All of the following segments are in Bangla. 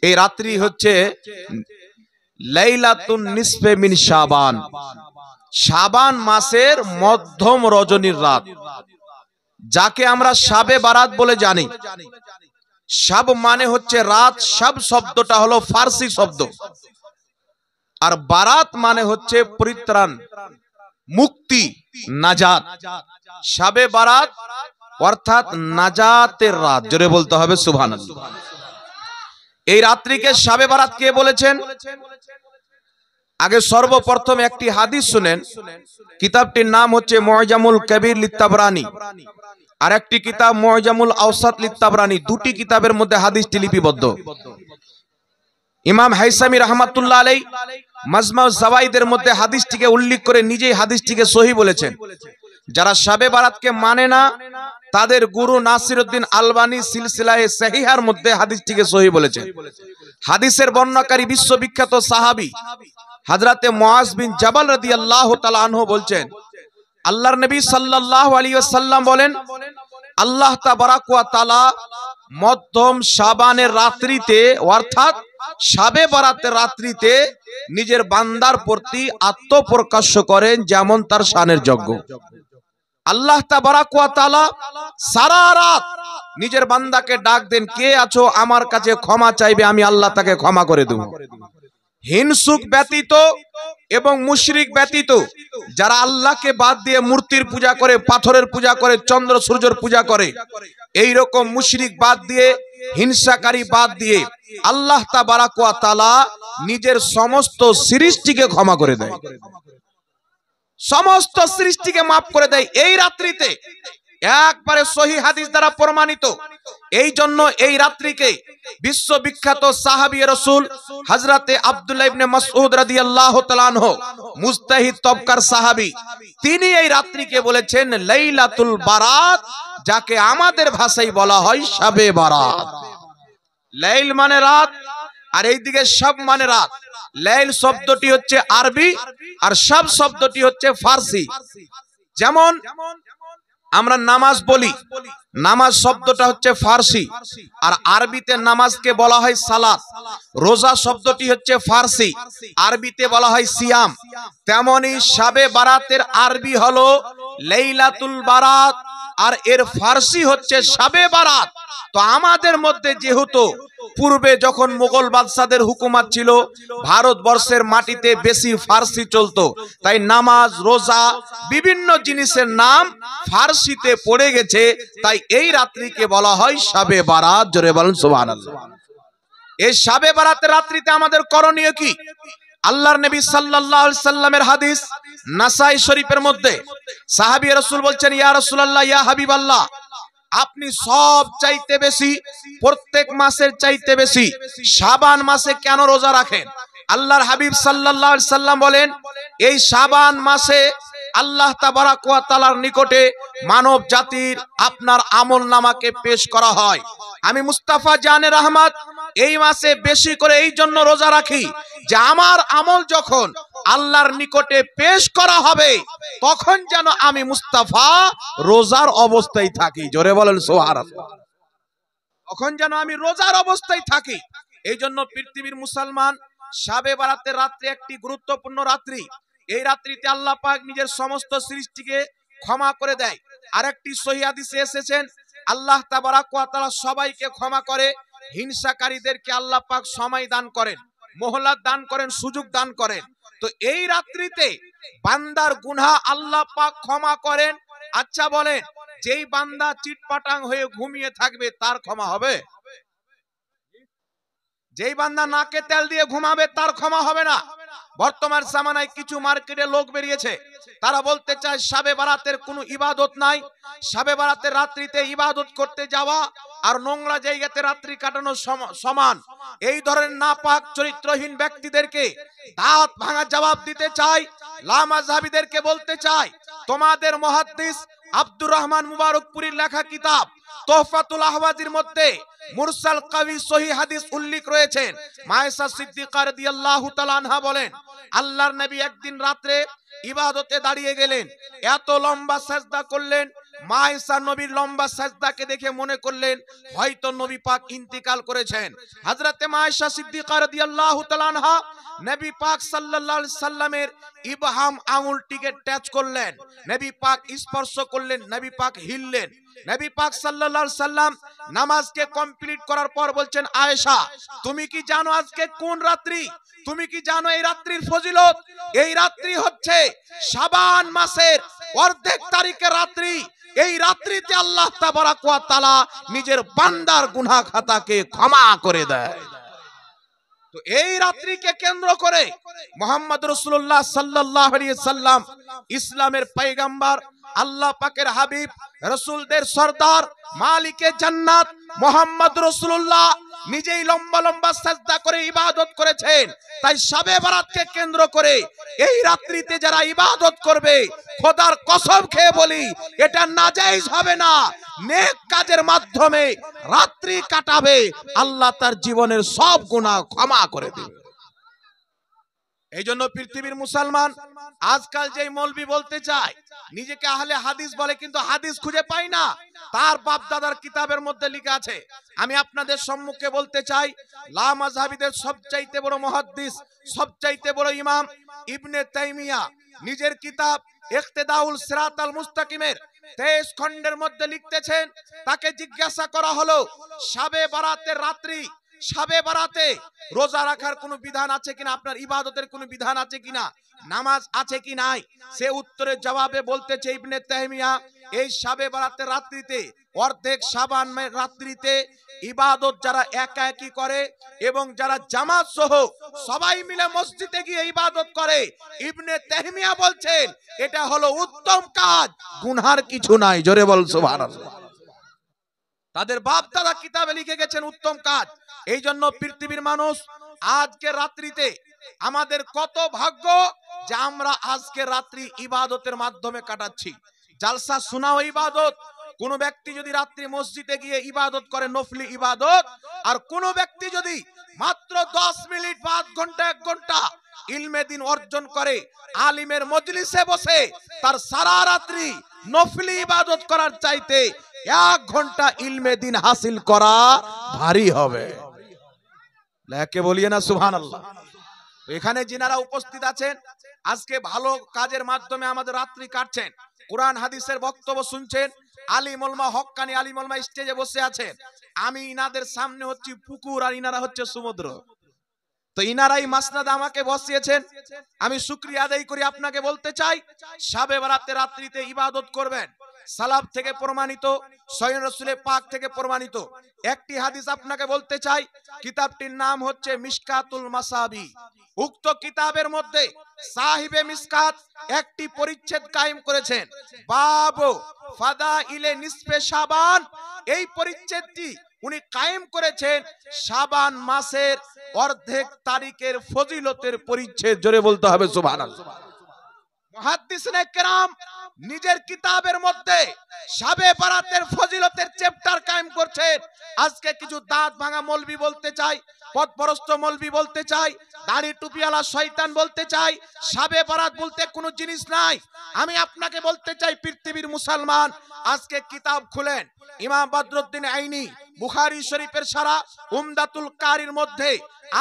এই রাত্রি হচ্ছে লাইলাতুন নিসফে মিন শাবান, শাবান মাসের মধ্যম রজনীর রাত, যাকে আমরা শাবে বারাত বলে জানি। শাব মানে হচ্ছে রাত, শাব শব্দটা হলো ফার্সি শব্দ, আর বারাত মানে হচ্ছে পরিত্রাণ, মুক্তি, নাজাত। শাবে বারাত অর্থাৎ নাজাতের রাত, জোরে বলতে হবে সুবহানাল্লাহ। এই রাত্রিকে শাবে বারাত কে বলেছেন? আগে সর্বপ্রথম একটি হাদিস শুনেন। কিতাবটির নাম হচ্ছে মুআজামুল কবির লিত্তাবরানী, আর একটি কিতাব মুআজামুল আওসাত লিত্তাবরানী। দুটি কিতাবের মধ্যে হাদিসটি লিপিবদ্ধ। ইমাম হাইসামি রাহমাতুল্লাহ আলাইহি মাজমাউজ জাওয়াইদের মধ্যে হাদিসটিকে উল্লেখ করে নিজেই হাদিসটিকে সহিহ বলেছেন। যারা শাবে বারাতকে মানে না, তাদের গুরু নাসিরউদ্দিন আলবানী সিলসিলায়ে সহিহার মধ্যে হাদিসটিকে সহিহ বলেছেন। হাদিসের বর্ণনাকারী বিশ্ববিখ্যাত সাহাবী হযরতে মুআজ বিন জাবাল রাদিয়াল্লাহু তাআলা আনহু বলছেন, আল্লাহর নবী সাল্লাল্লাহু আলাইহি ওয়াসাল্লাম বলেন, আল্লাহ তাবারাক ওয়া তাআলা মধ্যম শাবানের রাত্রিতে অর্থাৎ শাবে বারাতের রাত্রিতে নিজের বান্দার প্রতি আত্মপ্রকাশ করেন যেমন তার শানের যোগ্য। আল্লাহ তাবারাক ওয়া তাআলা সারা রাত নিজের বান্দাকে ডাক দেন, কে আছো আমার কাছে ক্ষমা চাইবে, আমি আল্লাহ তাকে ক্ষমা করে দেব। হিংসুক ব্যতীত এবং মুশরিক ব্যতীত যারা আল্লাহকে বাদ দিয়ে মূর্তির পূজা করে, পাথরের পূজা করে, চন্দ্র সূর্যের পূজা করে, এই রকম মুশরিক বাদ দিয়ে, হিংসাকারী বাদ দিয়ে আল্লাহ তাবারাক ওয়া তাআলা নিজের সমস্ত সৃষ্টিকে ক্ষমা করে দেয়, সমস্ত সৃষ্টিকে মাফ করে দেয় এই রাত্রিতে। একবারে সহিহ হাদিস দ্বারা প্রমাণিত। এই জন্য এই রাত্রিকে বিশ্ববিখ্যাত সাহাবী রাসূল হযরতে আব্দুল্লাহ ইবনে মাসউদ রাদিয়াল্লাহু তাআলা আনহু, মুজতাহিদ তবকার সাহাবী, তিনি এই রাত্রিকে বলেছেন লাইলাতুল বারাত, যাকে আমাদের ভাষায় বলা হয় শাবে বারাত। লাইল মানে রাত, আর এইদিকে শাব মানে রাত। লাইল শব্দটি হচ্ছে আরবি, আর শাব শব্দটি হচ্ছে ফার্সি। যেমন আমরা নামাজ বলি, নামাজ শব্দটা হচ্ছে ফার্সি, আর আরবিতে নামাজকে বলা হয় সালাত। রোজা শব্দটি হচ্ছে ফার্সি, আরবিতে বলা হয় সিয়াম। তেমনি শাবে বারাতের আরবি হলো লাইলাতুল বারাত, আর এর ফার্সি হচ্ছে শাবে বারাত। তো আমাদের মধ্যে যেহেতু পূর্বে যখন মুঘল বাদশাদের হুকুমত ছিল, ভারতবর্ষের মাটিতে বেশি ফার্সি চলতো, তাই নামাজ, রোজা, বিভিন্ন জিনিসের নাম ফার্সিতে পড়ে গেছে, তাই এই রাত্রিকে বলা হয় শাবে বারাত। জোরে বলেন সুবহানাল্লাহ। এই শাবে বারাতের রাত্রিতে আমাদের করণীয় কি? আল্লাহর নবী সাল্লাল্লাহু আলাইহি সাল্লামের হাদিস নাসাই শরীফের মধ্যে সাহাবী রাসূল বলছেন, ইয়া রাসূলুল্লাহ, ইয়া হাবিবাল্লাহ, আপনি সব চাইতে বেশি, প্রত্যেক মাসের চাইতে বেশি শাবান মাসে কেন রোজা রাখেন? আল্লাহর হাবিব সাল্লাল্লাহু আলাইহি সাল্লাম বলেন, এই শাবান মাসে আল্লাহ তাবারাক ওয়া তাআলার নিকটে মানব জাতির আপনার আমল নামাকে পেশ করা হয়। আমি মুস্তাফা জানে রহমত এই মাসে বেশি করে এই জন্য রোজা রাখি যে আমার আমল যখন আল্লাহর নিকটে পেশ করা হবে, তখন যেন আমি মুস্তাফা রোজার অবস্থায় থাকি। জোরে বলেন সুবহানাল্লাহ। তখন যেন আমি রোজার অবস্থায় থাকি। এই জন্য পৃথিবীর মুসলমান, শাবে বারাতের রাত্রি একটি গুরুত্বপূর্ণ রাত্রি। এই রাত্রিতে আল্লাহ পাক নিজের সমস্ত সৃষ্টিকে ক্ষমা করে দেয়। আরেকটি সহিহ হাদিসে এসেছেন, আল্লাহ তাবারাক ওয়া তাআলা সবাইকে ক্ষমা করে, হিংসাকারীদেরকে আল্লাহ পাক সময় দান করেন, মোহলাত দান করেন, সুযোগ দান করেন। তো এই রাত্রিতে বান্দার গুনাহ আল্লাহ পাক ক্ষমা করেন। আচ্ছা বলেন, যেই বান্দা চিটপাটাং হয়ে ঘুমিয়ে থাকবে তার ক্ষমা হবে? যেই বান্দা নাকে তেল দিয়ে ঘুমাবে তার ক্ষমা হবে না। বর্তমান জামানায় কিছু মার্কেটে লোক বেরিয়েছে, তারা বলতে চায় শাবে বারাতের কোনো ইবাদত নাই, শাবে বারাতের রাত্রিতে ইবাদত করতে যাওয়া আর নোংরা জায়গাতে রাত্রি কাটানো সমান। এই ধরনের নাপাক চরিত্রহীন ব্যক্তিদেরকে দাঁত ভাঙা জবাব দিতে চাই। লামাযহাবীদেরকে বলতে চাই, তোমাদের মুহাদ্দিস আব্দুর রহমান মুবারকপুরীর লেখা কিতাব তোহফাতুল আহওয়াজির মধ্যে মুরসাল কবি সহিহ হাদিস উল্লেখ রয়েছেন। মায়েশা সিদ্দিকা রাদিয়াল্লাহু তাআলা আনহা বলেন, আল্লাহর নবী একদিন রাতে ইবাদতে দাঁড়িয়ে গেলেন, এত লম্বা সাজদা করলেন, মা ঈসা নবীর লম্বা সাজদাকে দেখে মনে করলেন হয়তো নবী পাক ইন্তিকাল করেছেন। হযরতে মা ঈসা সিদ্দিকা রাদিয়াল্লাহু তাআলা আনহা নবী পাক সাল্লাল্লাহু আলাইহি সাল্লামের ইবহাম আঙুলটিকে টাচ করলেন, নবী পাক স্পর্শ করলেন, নবী পাক হিললেন। নবী পাক সাল্লাল্লাহু আলাইহি সাল্লাম নামাজকে কমপ্লিট করার পর বলছেন, আয়েশা তুমি কি জানো আজকে কোন রাত্রি? তুমি কি জানো এই রাত্রির ফজিলত? এই রাত্রি হচ্ছে শাবান মাসের অর্ধেক তারিখের রাত্রি। এই রাত্রিতে আল্লাহ তাবারাক ওয়া তাআলা নিজের বান্দার গুনাহ খাতাকে ক্ষমা করে দেয়। তো এই রাত্রিকে কেন্দ্র করে মুহাম্মদ রাসূলুল্লাহ সাল্লাল্লাহু আলাইহি সাল্লাম ইসলামের পয়গম্বর, আল্লাহ পাকের হাবিব, রাসূলদের সরদার, মালিকে জান্নাত মুহাম্মদ রাসূলুল্লাহ নিজেই লম্বা লম্বা সাজদা করে ইবাদত করেছেন। তাই শবে বরাতকে কেন্দ্র করে এই রাত্রিতে যারা ইবাদত করবে, খোদার কসম খেয়ে বলি এটা নাজায়েজ হবে না। নেক কাজের মাধ্যমে রাত্রি কাটাবে, আল্লাহ তার জীবনের সব গুনাহ ক্ষমা করে দেবে। এই জন্য পৃথিবীর মুসলমান আজকাল যেই মৌলবি বলতে চায় নিজেকে আহলে হাদিস বলে, কিন্তু হাদিস খুঁজে পাই না। তার বাপ দাদার কিতাবের মধ্যে লেখা আছে। আমি আপনাদের সম্মুখে বলতে চাই, লা মাযহাবিদের সবচাইতে বড় মুহাদ্দিস, সবচাইতে বড় ইমাম ইবনে তাইমিয়া নিজের কিতাব ইক্তেদাউল সিরাতাল মুস্তাকিমের 23 খণ্ডের মধ্যে লিখতেছেন, তাকে জিজ্ঞাসা করা হলো শবে বরাতের রাত্রি, শবে বরাতে রোজা রাখার কোনো বিধান আছে কিনা, আপনার ইবাদতের কোনো বিধান আছে কিনা, নামাজ আছে কি নাই? সে উত্তরের জবাবে বলতেছে ইবনে তাইমিয়া, এই শবে বরাতের রাত্রিতে অর্ধেক শাবানের রাত্রিতে ইবাদত যারা একা একই করে এবং যারা জামাত সহ সবাই মিলে মসজিদে গিয়ে ইবাদত করে, ইবনে তাইমিয়া বলছেন এটা হলো উত্তম কাজ, গুনার কিছু নাই। জোরে বল সুবহানাল্লাহ। তাদের বাপ দাদা কিতাবে লিখে গেছেন উত্তম কাজ। এই জন্য পৃথিবীর মানুষ আজকে রাত্রিতে আমাদের কত ভাগ্য যে আমরা আজকে রাত্রি ইবাদতের মাধ্যমে কাটাচ্ছি। জালসা শোনাও ইবাদত। কোন ব্যক্তি যদি রাত্রি মসজিদে গিয়ে ইবাদত করে নফলি ইবাদত, আর কোন ব্যক্তি যদি মাত্র 10 মিনিট বা আধ ঘন্টা 1 ঘন্টা ইলমে দিন অর্জন করে আলিমের মজলিসে বসে, তার সারা রাত্রি নফলি ইবাদত করার চাইতে 1 ঘন্টা ইলমে দিন হাসিল করা ভারী হবে। লেকে বলিয়ে না সুবহানাল্লাহ। এখানে যিনারা উপস্থিত আছেন আজকে ভালো কাজের মাধ্যমে আমাদের রাত্রি কাটছেন, কোরআন হাদিসের বক্তব্য শুনছেন, আলিম উলামা হক্কানি আলিম উলামা স্টেজে বসে আছেন। আমি ইনাদের সামনে হচ্ছে পুকুর আর ইনারা হচ্ছে সমুদ্র। তো ইনারাই মাসনাদ আমাকে বসিয়েছেন, আমি শুকরিয়া আদায় করি। আপনাকে বলতে চাই শবে বরাতের রাত্রিতে ইবাদত করবেন। সালাফ থেকে প্রমাণিত, স্বয়ং রাসূলের পাক থেকে প্রমাণিত একটি হাদিস আপনাকে বলতে চাই। কিতাবটির নাম হচ্ছে মিশকাতুল মাসাবি। উক্ত কিতাবের মধ্যে সাহিবে মিশকাত একটি পরিচ্ছেদ কায়েম করেছেন, বাবু ফাদাইলে নিসফে শাবান। এই পরিচ্ছেদটি উনি কায়েম করেছেন শাবান মাসের অর্ধেক তারিখের ফজিলতের পরিচ্ছেদ। জোরে বলতে হবে সুবহানাল্লাহ। মুহাদ্দিসিনে কেরাম নিজের কিতাবের মধ্যে শবে বরাতের ফজিলতের চ্যাপ্টার কায়েম করছেন। আজকে কিছু দাঁত ভাঙা মৌলবি বলতে চাই, পথভ্রষ্ট মৌলবি বলতে চাই, দাড়ি টুপিওয়ালা শয়তান বলতে চাই শবে বরাত বলতে কোনো জিনিস নাই। আমি আপনাকে বলতে চাই পৃথিবীর মুসলমান আজকে কিতাব খুলেন, ইমাম বদরুদ্দিন আইনি বুখারী শরীফের সারা উমদাতুল কারির মধ্যে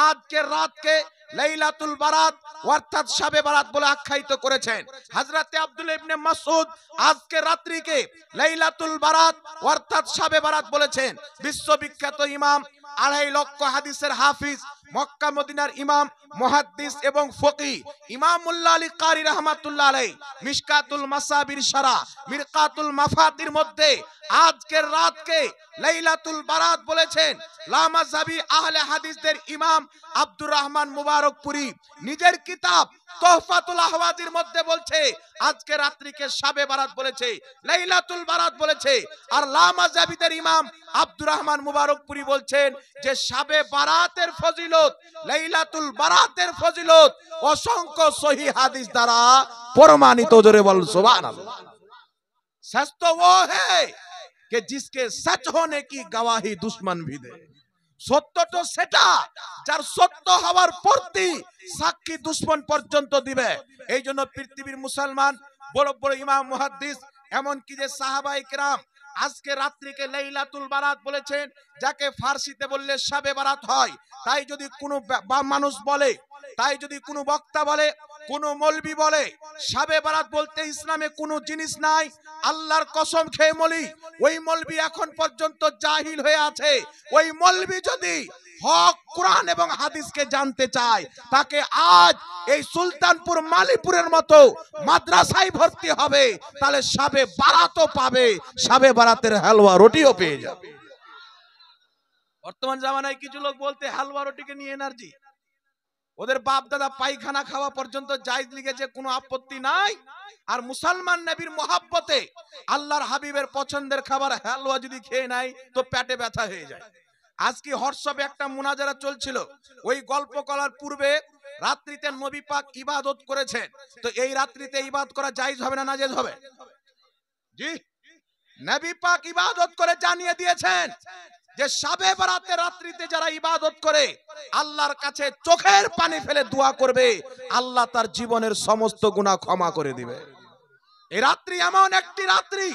আজকের রাতকে লাইলাতুল বারাত অর্থাৎ শবে বরাত বলে আখ্যায়িত করেছেন। হযরতে আব্দুল্লাহ ইবনে মাসউদ আজকের রাত্রিকে লাইলাতুল বারাত অর্থাৎ শবে বরাত বলেছেন। বিশ্ববিখ্যাত ইমাম, 2.5 লক্ষ হাদিসের হাফিজ, মক্কা মদিনার ইমাম, মুহাদ্দিস এবং ফকি ইমাম মুল্লা আলী কারি রাহমাতুল্লাহ আলাইহি মিশকাতুল মাসাবির সারা মিরকাতুল মাফাতির মধ্যে আজকের রাতকে লাইলাতুল বারাত বলেছেন। লা মাযহাবি আহলে হাদিসদের ইমাম আব্দুর রহমান মুবারকপুরি নিজের কিতাব তোহফাতুল আহওয়াজির মধ্যে বলছে আজকে রাত্রিকে শবে বরাত বলেছে, লাইলাতুল বারাত বলেছে। আর লা মাযহাবিদের ইমাম আব্দুর রহমান মুবারকপুরি বলছেন যে শবে বরাতের ফজিলত, লাইলাতুল বারাতের ফজিলত অসংখ্য সহিহ হাদিস দ্বারা প্রমাণিত। জোরে বল সুবহানাল্লাহ। सच तो वो है कि जिसके सच होने की गवाही दुश्मन भी दे। সত্য তো সেটা যার সত্য হওয়ার প্রতি সাক্ষী দুশ্মন পর্যন্ত দিবে। এই জন্য পৃথিবীর মুসলমান বড় বড় ইমাম মুহাদ্দিস এমনকি যে সাহাবায়ে কেরাম আজকে রাত্রিকে লাইলাতুল বারাত বলেছেন, যাকে ফার্সিতে বললে শবে বারাত হয়। তাই যদি কোনো মানুষ বলে, তাই যদি কোনো বক্তা বলে, কোন মৌলবি বলে শবে বারাত বলতে ইসলামে কোনো জিনিস নাই, আল্লাহর কসম খেয়ে বলি ওই মৌলবি এখন পর্যন্ত জাহিল হয়ে আছে। ওই মৌলবি যদি হক কোরআন এবং হাদিসকে জানতে চায়, তাকে আজ এই সুলতানপুর মালিপুরের মতো মাদ্রাসায় ভর্তি হবে, তাহলে শবে বারাতও পাবে, শবে বারাতের হালুয়া রুটিও পেয়ে যাবে। বর্তমান জামানায় কিছু লোক বলতে হালুয়া রুটিকে নিয়ে এনার্জি, ওদের বাপ দাদা পায়খানা খাওয়া পর্যন্ত জায়েজ লিখেছে, কোনো আপত্তি নাই। আর মুসলমান নবীর মোহাব্বতে আল্লাহর হাবিবের পছন্দের খাবার হালুয়া যদি খেয়ে নেয় তো পেটে ব্যথা হয়ে যায়। আজকে হোয়াটসঅ্যাপে একটা মুনাজারা চলছিল, ওই গল্প করার পূর্বে রাত্রিতে নবী পাক ইবাদত করেছেন, তো এই রাত্রিতে ইবাদত করা জায়েজ হবে না নাজায়েজ হবে? জি, নবী পাক ইবাদত করে জানিয়ে দিয়েছেন যে শবে বারাতের রাত্রিতে যারা ইবাদত করে আল্লাহর কাছে চোখের পানি ফেলে দোয়া করবে, আল্লাহ তার জীবনের সমস্ত গুনাহ ক্ষমা করে দিবে। এই রাত্রি এমন একটি রাত্রি,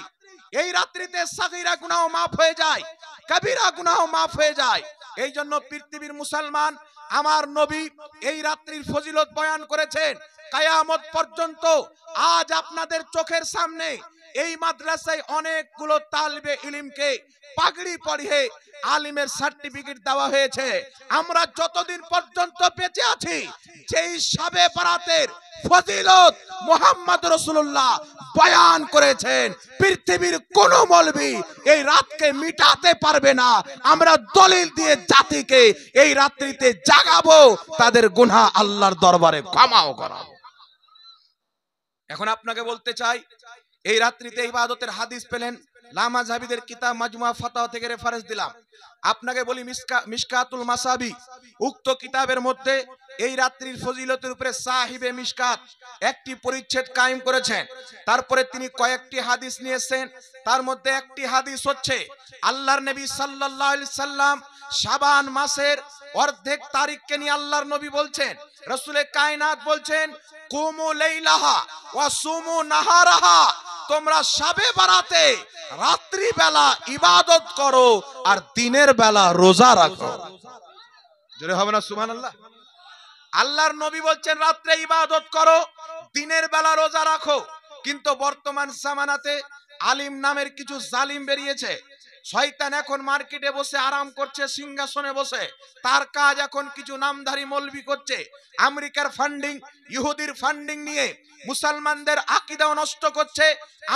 এই রাত্রিতে সাগীরা গুনাহ মাফ হয়ে যায়, কবিরা গুনাহ মাফ হয়ে যায়। এই জন্য পৃথিবীর মুসলমান, আমার নবী এই রাত্রির ফজিলত বয়ান করেছেন। কিয়ামত পর্যন্ত আজ আপনাদের চোখের সামনে এই মাদ্রাসায় অনেকগুলো তালিবে ইলমকে পাগড়ি পরিয়ে আলিমের সার্টিফিকেট দেওয়া হয়েছে। আমরা যতদিন পর্যন্ত বেঁচে আছি, যেই শবে বারাতের ফজিলত মুহাম্মদ রাসূলুল্লাহ বয়ান করেছেন, পৃথিবীর কোন মৌলবি এই রাতকে মিটাতে পারবে না। আমরা দলিল দিয়ে জাতিকে এই রাত্রিতে জাগাবো, তাদের গুনাহ আল্লাহর দরবারে ক্ষমাও করাবো। এখন আপনাকে বলতে চাই, এই রাত্রিতে ইবাদতের হাদিস পেলেন, লামাযহাবিদের কিতাব মাজমুআ ফাতাওয়া থেকে রেফারেন্স দিলাম। আপনাকে বলি মিশকাতুল মাসাবি, উক্ত কিতাবের মধ্যে এই রাত্রির ফজিলতের উপরে সাহিবে মিশকাত একটি পরিচ্ছেদ কায়েম করেছেন। তারপরে তিনি কয়েকটি হাদিস নিয়েছেন, তার মধ্যে একটি হাদিস হচ্ছে আল্লাহর নবী সাল্লাল্লাহু আলাইহি সাল্লাম শাবান মাসের অর্ধেক তারিখকে নিয়ে আল্লাহর নবী বলছেন, রাসূলে কায়নাত বলছেন, কুমু লাইলাহা ওয়া সুমু নাহারাহা, তোমরা শবে বারাতে রাত্রি বেলা ইবাদত করো আর দিনের বেলা রোজা রাখো। জোরে হবে না সুবহানাল্লাহ? আল্লাহর নবী বলছেন রাত্রে ইবাদত করো, দিনের বেলা রোজা রাখো। কিন্তু বর্তমান জামানাতে আলিম নামের কিছু জালিম বেরিয়েছে। শয়তান এখন মার্কেটে বসে আরাম করছে, সিংহাসনে বসে। তার কাজ এখন কিছু নামধারী মৌলবি করছে, আমেরিকার ফান্ডিং, ইহুদির ফান্ডিং নিয়ে মুসলমানদের আকীদাও নষ্ট করছে,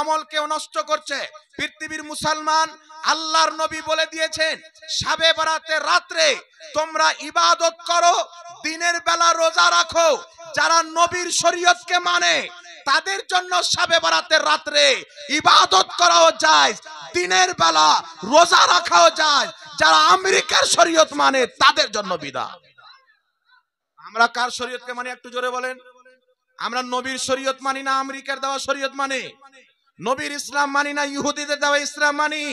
আমলকেও নষ্ট করছে। পৃথিবীর মুসলমান, আল্লাহর নবী বলে দিয়েছেন শবে বারাতের রাত্রে তোমরা ইবাদত করো, দিনের বেলা রোজা রাখো। যারা নবীর শরীয়তকে মানে তাদের জন্য শবে বারাতের রাত্রে ইবাদত করাও যায়, দিনের বেলা রোজা রাখাও যায়। যারা আমেরিকার শরীয়ত মানে তাদের জন্য বিদআত। আমরা কার শরীয়তকে মানি একটু জোরে বলেন? আমরা নবীর শরীয়ত মানি না আমেরিকার দেওয়া শরীয়ত মানি? নবীর ইসলাম মানি না ইহুদিদের দেওয়া ইসলাম মানি?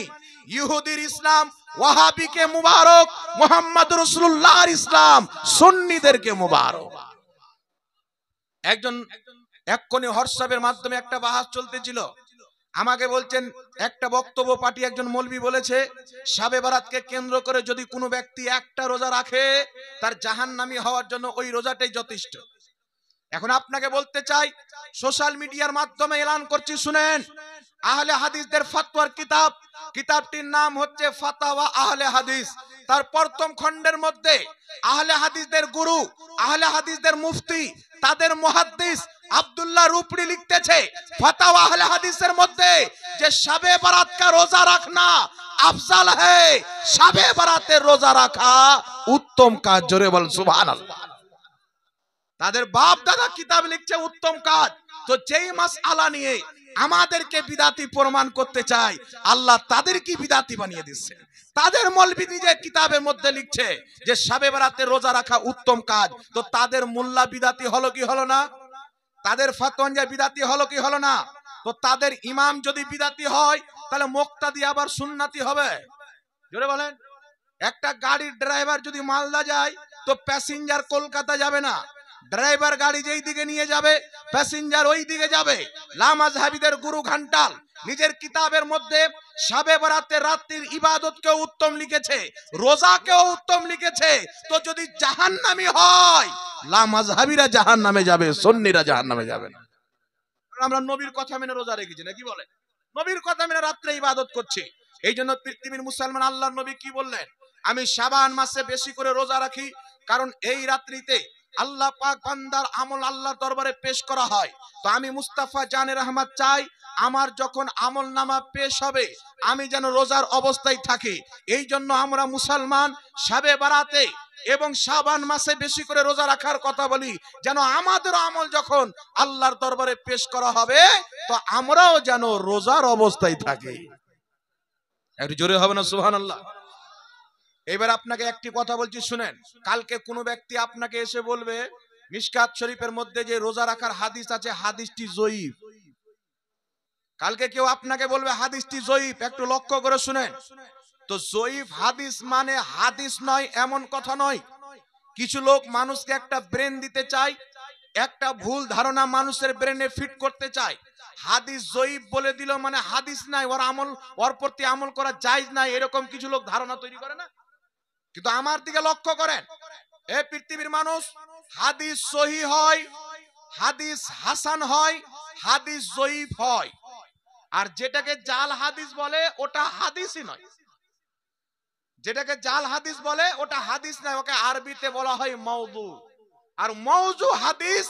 ইহুদির ইসলাম ওয়াহাবিকে মুবারক, মুহাম্মদ রাসূলুল্লাহর ইসলাম সুন্নিদেরকে মুবারক। একজন এক্ষুনি হোয়াটসঅ্যাপের মাধ্যমে একটা বাহাস চলতেছিল, আমাকে বলছেন একটা বক্তব্য পাঠিয়ে একজন মৌলবি বলেছে শবে বারাতকে কেন্দ্র করে যদি কোনো ব্যক্তি একটা রোজা রাখে তার জাহান্নামী হওয়ার জন্য ওই রোজাটাই যথেষ্ট। এখন আপনাকে বলতে চাই, সোশ্যাল মিডিয়ার মাধ্যমে এলান করছি, শুনেন। আহলে হাদিসদের ফতোয়ার কিতাব, কিতাবটির নাম হচ্ছে ফাতাওয়া আহলে হাদিস। তার প্রথম খণ্ডের মধ্যে আহলে হাদিসদের গুরু, আহলে হাদিসদের মুফতি, তাদের মুহাদ্দিস আব্দুল্লাহ রুপড়ি লিখতেছে ফাতাওয়া আহলে হাদিসের মধ্যে যে শবে বারাত কা রোজা রাখনা আফজাল है, শবে বারাতের রোজা রাখা উত্তম কাজ। জোরে বলেন সুবহানাল্লাহ। তাদের বাপ দাদা কিতাব লিখছে উত্তম কাজ। তো যেই মাসআলা নিয়ে আমাদেরকে বিদাতি প্রমাণ করতে চাই, আল্লাহ তাদেরকে বিদাতি বানিয়ে দিচ্ছে। তাদের মৌলবি নিজে কিতাবের মধ্যে লিখছে যে শবে বারাতে রোজা রাখা উত্তম কাজ, তো তাদের মোল্লা বিদাতি হলো কি হলো না? তাদের ফতোয়া বিদাতি হলো কি হলো না? তো তাদের ইমাম যদি বিদাতি হয় তাহলে মুক্তাদি আবার সুন্নাতি হবে? জোরে বলেন। একটা গাড়ির ড্রাইভার যদি মালদা যায় তো প্যাসেঞ্জার কলকাতা যাবে না, ড্রাইভার গাড়ি যেই দিকে নিয়ে যাবে প্যাসেঞ্জার ওই দিকে যাবে। লামাযহাবীদের গুরু ঘান্টাল নিজের কিতাবের মধ্যে শাবে বরাতের রাত্রির ইবাদতকেও উত্তম লিখেছে, রোজাকেও উত্তম লিখেছে। তো যদি জাহান্নামী হয়, লামাযহাবীরা জাহান্নামে যাবে, সুন্নিরা জাহান্নামে যাবে না। আমরা নবীর কথা মেনে রোজা রেখেছি না, কি বলে? নবীর কথা মেনে রাত্রে ইবাদত করছি। এই জন্য পৃথিবীর মুসলমান আল্লাহর নবী কি বললেন? আমি শাবান মাসে বেশি করে রোজা রাখি, কারণ এই রাত্রিতে আল্লাহ পাক বান্দার আমল আল্লাহর দরবারে পেশ করা হয়। তো আমি মুস্তাফা জানে রহমত চাই, আমার যখন আমল নামা পেশ হবে আমি যেন রোজার অবস্থায় থাকি। এই জন্য আমরা মুসলমান শাবে বারাতে এবং শাবান মাসে বেশি করে রোজা রাখার কথা বলি, যেন আমাদের আমল যখন আল্লাহর দরবারে পেশ করা হবে তো আমরাও যেন রোজার অবস্থায় থাকি। একটু জোরে হবে না সুবহানাল্লাহ? এবার আপনাকে একটি কথা বলছি শুনেন। কালকে কোনো ব্যক্তি আপনাকে এসে বলবে মিশকাত শরীফের মধ্যে যে রোজা রাখার হাদিস আছে, হাদিসটি জয়ীফ। কালকে কেউ আপনাকে বলবে হাদিসটি জয়ীফ, একটু লক্ষ্য করে শুনেন। তো জয়ীফ হাদিস মানে হাদিস নয় এমন কথা নয়। কিছু লোক মানুষকে একটা ব্রেন দিতে চায়, একটা ভুল ধারণা মানুষের ব্রেনে ফিট করতে চায়। হাদিস জয়ীফ বলে দিল মানে হাদিস নাই, ওর প্রতি আমল করা জায়েজ নাই, এরকম কিছু লোক ধারণা তৈরি করে না। কিন্তু আমার দিকে লক্ষ্য করেন, এই পৃথিবীর মানুষ হাদিস সহিহ হয়, হাদিস হাসান হয়, হাদিস জয়ীফ হয়। আর যেটাকে জাল হাদিস বলে ওটা হাদিসই নয়। যেটাকে জাল হাদিস বলে ওটা হাদিস নয়, ওকে আরবিতে বলা হয় মাউযু। আর মাউযু হাদিস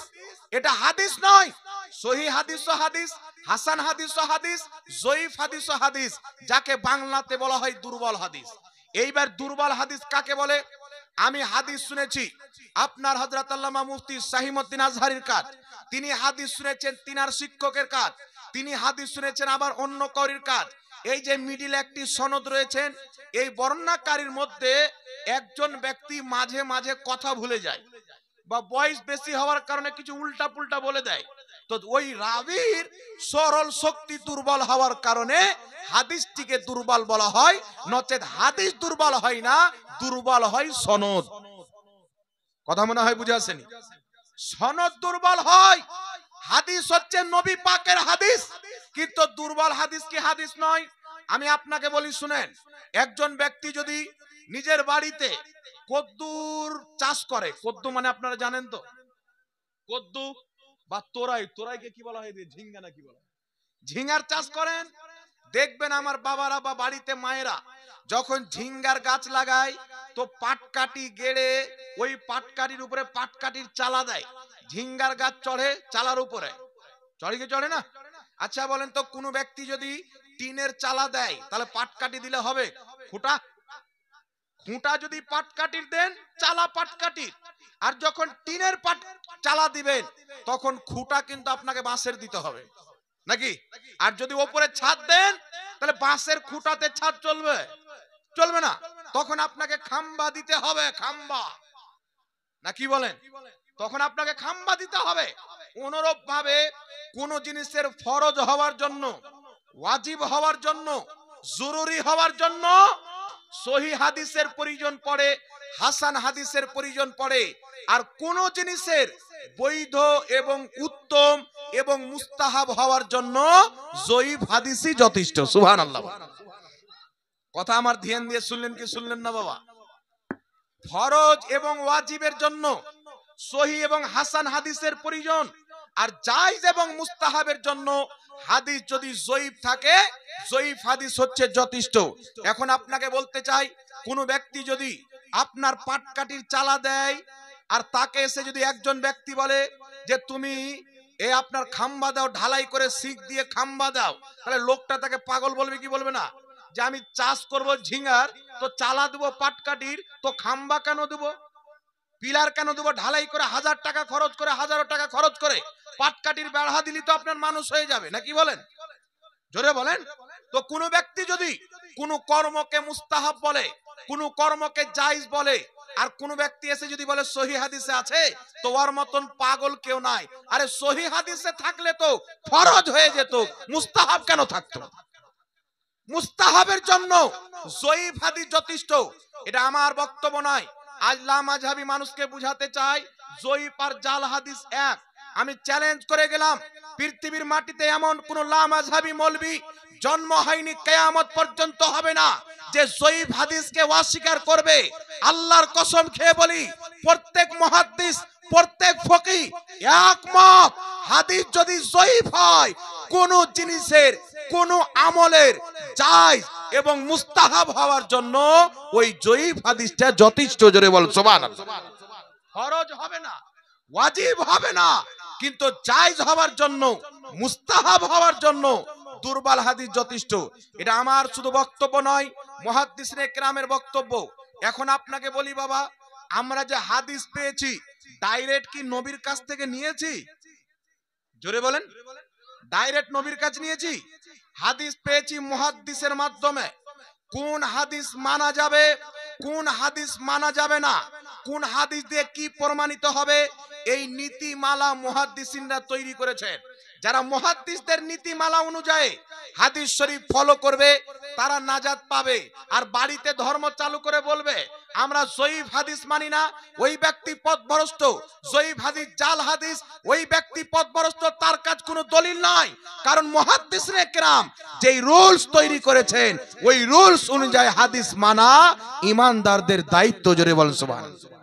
এটা হাদিস নয়। সহিহ হাদিস ও হাদিস, হাসান হাদিস ও হাদিস, জয়ীফ হাদিস ও হাদিস, যাকে বাংলাতে বলা হয় দুর্বল হাদিস। এইবার দুর্বল হাদিস কাকে বলে? আমি হাদিস শুনেছি আপনার হযরত আল্লামা মুফতি শাহীমউদ্দিন আজহারীর কাজ, তিনি হাদিস শুনেছেন তিনার শিক্ষকের কাজ, তিনি হাদিস শুনেছেন আবার অন্য কারীর কাজ। এই যে মিডিল একটি সনদ রয়েছেন, এই বর্ণনাকারীর মধ্যে একজন ব্যক্তি মাঝে মাঝে কথা ভুলে যায় বা বয়স বেশি হওয়ার কারণে কিছু উল্টা পুল্টা বলে দেয়। তো ওই রাবীর সরল শক্তি দুর্বল হওয়ার কারণে হাদিসটিকে দুর্বল বলা হয়, নচেত হাদিস দুর্বল হয় না, দুর্বল হয় সনদ। কথা মনে হয় বুঝে আসেনি? সনদ দুর্বল হয়। হাদিস হচ্ছে নবী পাকের হাদিস, কিন্তু দুর্বল হাদিস কি হাদিস নয়? আমি আপনাকে বলি শুনেন, একজন ব্যক্তি যদি নিজের বাড়িতে কদ্দুর চাষ করে, কদ্দু মানে আপনারা জানেন তো, কদ্দু বা তোরাই, তোরাইকে কি বলা হয়? ঝিঙ্গা না কি বলা হয়? ঝিঙ্গার চাষ করেন, দেখবেন আমার বাবারা বা বাড়িতে মায়েরা যখন ঝিঙ্গার গাছ লাগায় তো পাটকাঠি গেড়ে ওই পাটকাঠির উপরে পাটকাঠির চালা দেয়, ঝিঙ্গার গাছ চড়ে চালার উপরে। চড়ে কি চড়ে না? আচ্ছা বলেন তো, কোনো ব্যক্তি যদি টিনের চালা দেয় তাহলে পাটকাঠি দিলে হবে? খুঁটা, খুঁটা যদি পাটকাঠির দেন চালা পাটকাঠির, আর যখন টিনের পাট চালা দিবেন তখন খুঁটা কিন্তু আপনাকে বাঁশের দিতে হবে নাকি? আর যদি ওপরে ছাদ দেন তাহলে বাঁশের খুঁটাতে ছাদ চলবে? চলবে না। তখন আপনাকে খাম্বা দিতে হবে, খাম্বা না কি বলেন? তখন আপনাকে খাম্বা দিতে হবে। অনুরূপ ভাবে কোন জিনিসের ফরজ হওয়ার জন্য, ওয়াজিব হওয়ার জন্য, জরুরি হওয়ার জন্য সহিহ হাদিসের প্রয়োজন পড়ে, হাসান হাদিসের প্রয়োজন পড়ে। আর কোন জিনিসের বৈধ এবং উত্তম এবং মুস্তাহাব হওয়ার জন্য জয়ীফ হাদিসই যথেষ্ট। সুবহানাল্লাহ। কথা আমার ধ্যান দিয়ে শুনলেন কি শুনলেন না বাবা? ফরজ এবং ওয়াজিবের জন্য সহিহ এবং হাসান হাদিসের প্রয়োজন, আর জায়েজ এবং মুস্তাহাবের জন্য হাদিস যদি জয়ীফ থাকে, জয়ীফ হাদিস হচ্ছে যথেষ্ট। এখন আপনাকে বলতে চাই, কোন ব্যক্তি যদি আপনার পাটকাঠির চালা দেয় আর তাকে এসে যদি একজন ব্যক্তি বলে যে তুমি এ আপনার খাম্বা দাও, ঢালাই করে শিক দিয়ে খাম্বা দাও, তাহলে লোকটা তাকে পাগল বলবে কি বলবে না? যে আমি চাষ করব ঝিঙ্গার, তো চালা দেবো পাটকাঠির, তো খাম্বা কেন দেবো, পিলার কেন দেবো, ঢালাই করে 1000 টাকা খরচ করে, 1000 টাকা খরচ করে পাটকাঠির বেড়া দিলি তো আপনার মানুষ হয়ে যাবে নাকি বলেন? জোরে বলেন। তো কোন ব্যক্তি যদি কোন কর্মকে মুস্তাহাব বলে, কোন কর্মকে জায়েজ বলে, আর কোন ব্যক্তি এসে যদি বলে সহিহ হাদিসে আছে, তো ওর মতন পাগল কেউ নাই। আরে সহিহ হাদিসে থাকলে তো ফরজ হয়ে যেত, মুস্তাহাব কেন থাকতো? মুস্তাহাবের জন্য জয়ীফ হাদিস যথেষ্ট। এটা আমার বক্তব্য নয়। আজ লামাযহাবী মানুষকে বুঝাতে চাই জয়ীফ আর জাল হাদিস এক। আমি চ্যালেঞ্জ করে গেলাম, পৃথিবীর মাটিতে এমন কোন লামাযহাবী মৌলবী জন্ম হয়নি, কিয়ামত পর্যন্ত হবে না, যে জয়ীফ হাদিসকে অস্বীকার করবে। আল্লাহর কসম খেয়ে বলি, প্রত্যেক মুহাদ্দিস, প্রত্যেক ফকিহ একমত, হাদিস যদি জয়ীফ হয়, কোন জিনিসের, কোন আমলের জায়েজ এবং মুস্তাহাব হওয়ার জন্য ওই জয়ীফ হাদিসটা যথেষ্ট। জোরে বল সুবহানাল্লাহ। ফরজ হবে না, ওয়াজিব হবে না, কিন্তু জায়েজ হওয়ার জন্য, মুস্তাহাব হওয়ার জন্য দুর্বল হাদিস যথেষ্ট। এটা আমার শুধু বক্তব্য নয়, মুহাদ্দিসিনে কেরামের বক্তব্য। এখন আপনাকে বলি বাবা, আমরা যে হাদিস পেয়েছি ডাইরেক্ট কি নবীর কাছ থেকে নিয়েছি? জোরে বলেন, ডাইরেক্ট নবীর কাছে নিয়েছি? হাদিস পেয়েছি মুহাদ্দিসের মাধ্যমে। কোন হাদিস মানা যাবে, কোন হাদিস মানা যাবে না, কোন হাদিস দিয়ে কি প্রমাণিত হবে, এই নীতিমালা মুহাদ্দিসিনরা তৈরি করেছেন। যারা মুহাদ্দিসদের নীতিমালা অনুযায়ী হাদিস শরীফ ফলো করবে তারা নাজাত পাবে। আর বাড়িতে ধর্ম চালু করে বলবে আমরা জয়ীফ হাদিস মানি না, ওই ব্যক্তি পথভ্রষ্ট। জয়ীফ হাদিস জাল হাদিস, ওই ব্যক্তি পথভ্রষ্ট, তার কাছে কোনো দলিল নাই। কারণ মুহাদ্দিসিনে কেরাম যেই রুলস তৈরি করেছেন, ওই রুলস অনুযায়ী হাদিস মানা ইমানদারদের দায়িত্ব। জোরে বলেন সুবহানাল্লাহ।